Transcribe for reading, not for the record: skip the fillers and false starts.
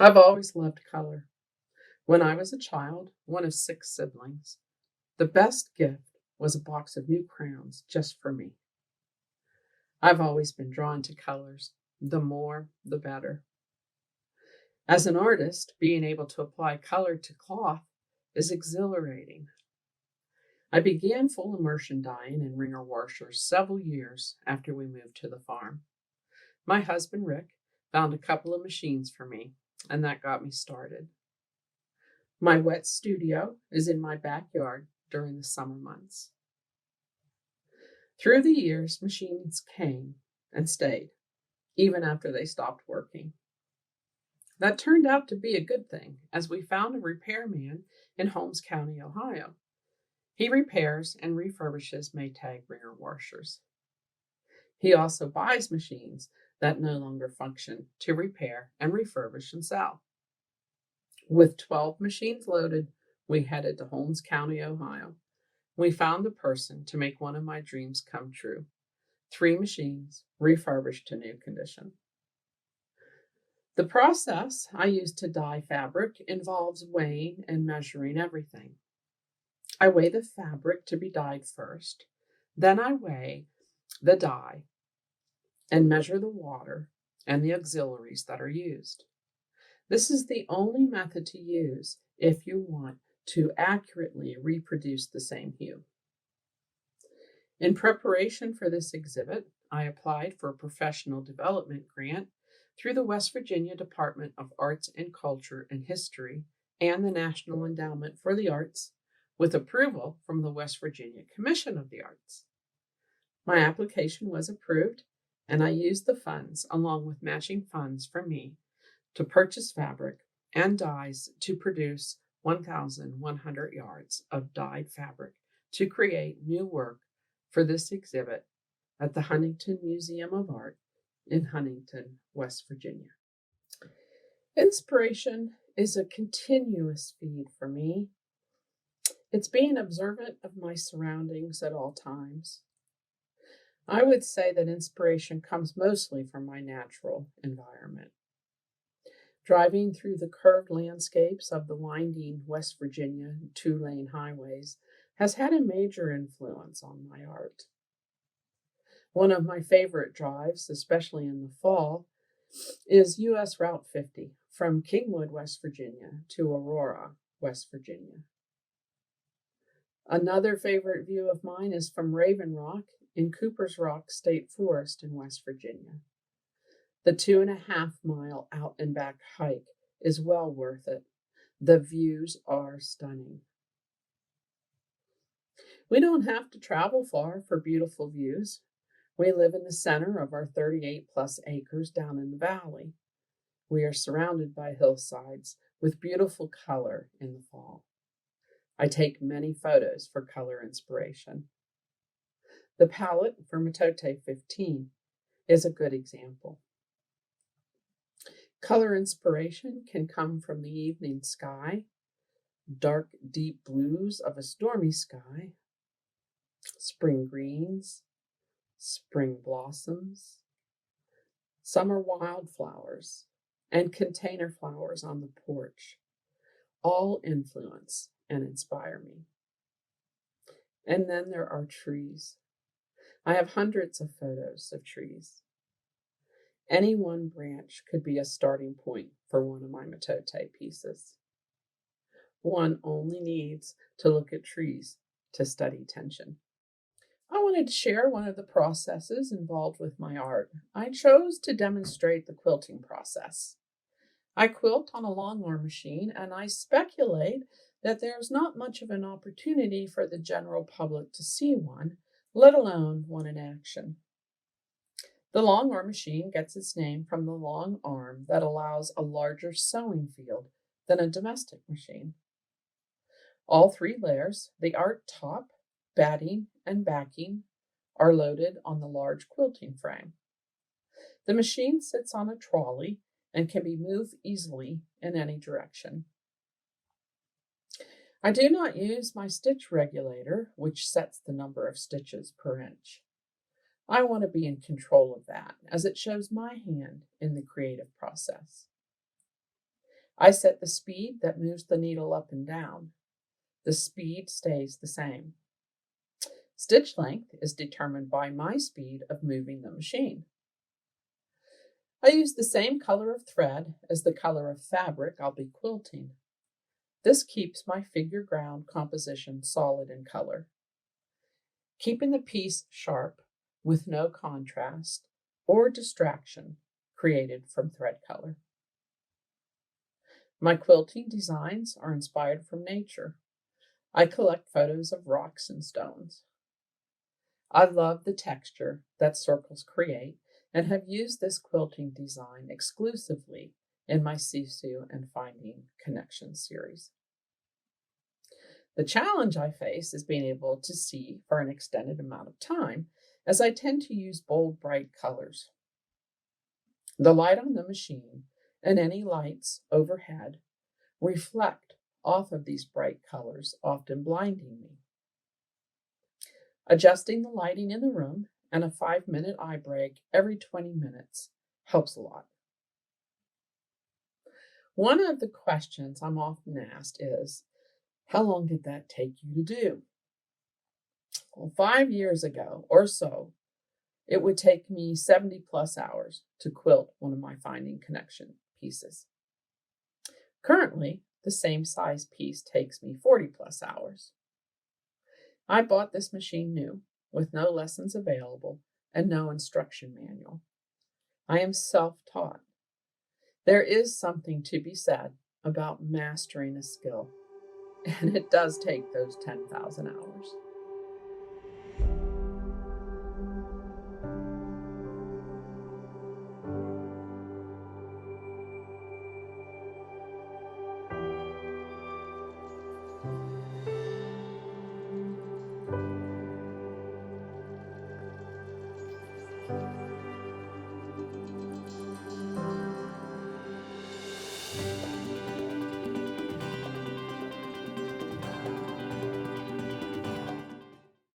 I've always loved color. When I was a child, one of 6 siblings, the best gift was a box of new crayons just for me. I've always been drawn to colors. The more, the better. As an artist, being able to apply color to cloth is exhilarating. I began full immersion dyeing in wringer washers several years after we moved to the farm. My husband, Rick, found a couple of machines for me, and that got me started. My wet studio is in my backyard during the summer months. Through the years, machines came and stayed, even after they stopped working. That turned out to be a good thing, as we found a repairman in Holmes County, Ohio. He repairs and refurbishes Maytag wringer washers. He also buys machines that no longer function to repair and refurbish and sell. With 12 machines loaded, we headed to Holmes County, Ohio. We found the person to make one of my dreams come true. 3 machines refurbished to new condition. The process I use to dye fabric involves weighing and measuring everything. I weigh the fabric to be dyed first. Then I weigh the dye and measure the water and the auxiliaries that are used. This is the only method to use if you want to accurately reproduce the same hue. In preparation for this exhibit, I applied for a professional development grant through the West Virginia Department of Arts and Culture and History and the National Endowment for the Arts, with approval from the West Virginia Commission of the Arts. My application was approved, and I used the funds, along with matching funds from me, to purchase fabric and dyes to produce 1,100 yards of dyed fabric to create new work for this exhibit at the Huntington Museum of Art in Huntington, West Virginia. Inspiration is a continuous feed for me. It's being observant of my surroundings at all times. I would say that inspiration comes mostly from my natural environment. Driving through the curved landscapes of the winding West Virginia 2-lane highways has had a major influence on my art. One of my favorite drives, especially in the fall, is US Route 50 from Kingwood, West Virginia to Aurora, West Virginia. Another favorite view of mine is from Raven Rock in Cooper's Rock State Forest in West Virginia. The 2.5-mile out and back hike is well worth it. The views are stunning. We don't have to travel far for beautiful views. We live in the center of our 38+ acres down in the valley. We are surrounded by hillsides with beautiful color in the fall. I take many photos for color inspiration. The palette for Metote 15 is a good example. Color inspiration can come from the evening sky, dark, deep blues of a stormy sky, spring greens, spring blossoms, summer wildflowers, and container flowers on the porch. All influence and inspire me. And then there are trees. I have hundreds of photos of trees. Any one branch could be a starting point for one of my Metote pieces. One only needs to look at trees to study tension. I wanted to share one of the processes involved with my art. I chose to demonstrate the quilting process. I quilt on a long arm machine, and I speculate that there's not much of an opportunity for the general public to see one, let alone one in action. The long arm machine gets its name from the long arm that allows a larger sewing field than a domestic machine. All 3 layers, the art top, batting, and backing, are loaded on the large quilting frame. The machine sits on a trolley and can be moved easily in any direction. I do not use my stitch regulator, which sets the number of stitches per inch. I want to be in control of that, as it shows my hand in the creative process. I set the speed that moves the needle up and down. The speed stays the same. Stitch length is determined by my speed of moving the machine. I use the same color of thread as the color of fabric I'll be quilting. This keeps my figure ground composition solid in color, keeping the piece sharp with no contrast or distraction created from thread color. My quilting designs are inspired from nature. I collect photos of rocks and stones. I love the texture that circles create and have used this quilting design exclusively in my Sisu and Finding Connections series. The challenge I face is being able to see for an extended amount of time, as I tend to use bold, bright colors. The light on the machine and any lights overhead reflect off of these bright colors, often blinding me. Adjusting the lighting in the room and a 5-minute eye break every 20 minutes helps a lot. One of the questions I'm often asked is, how long did that take you to do? Well, 5 years ago or so, it would take me 70 plus hours to quilt one of my Finding Connection pieces. Currently, the same size piece takes me 40 plus hours. I bought this machine new, with no lessons available and no instruction manual. I am self-taught. There is something to be said about mastering a skill, and it does take those 10,000 hours.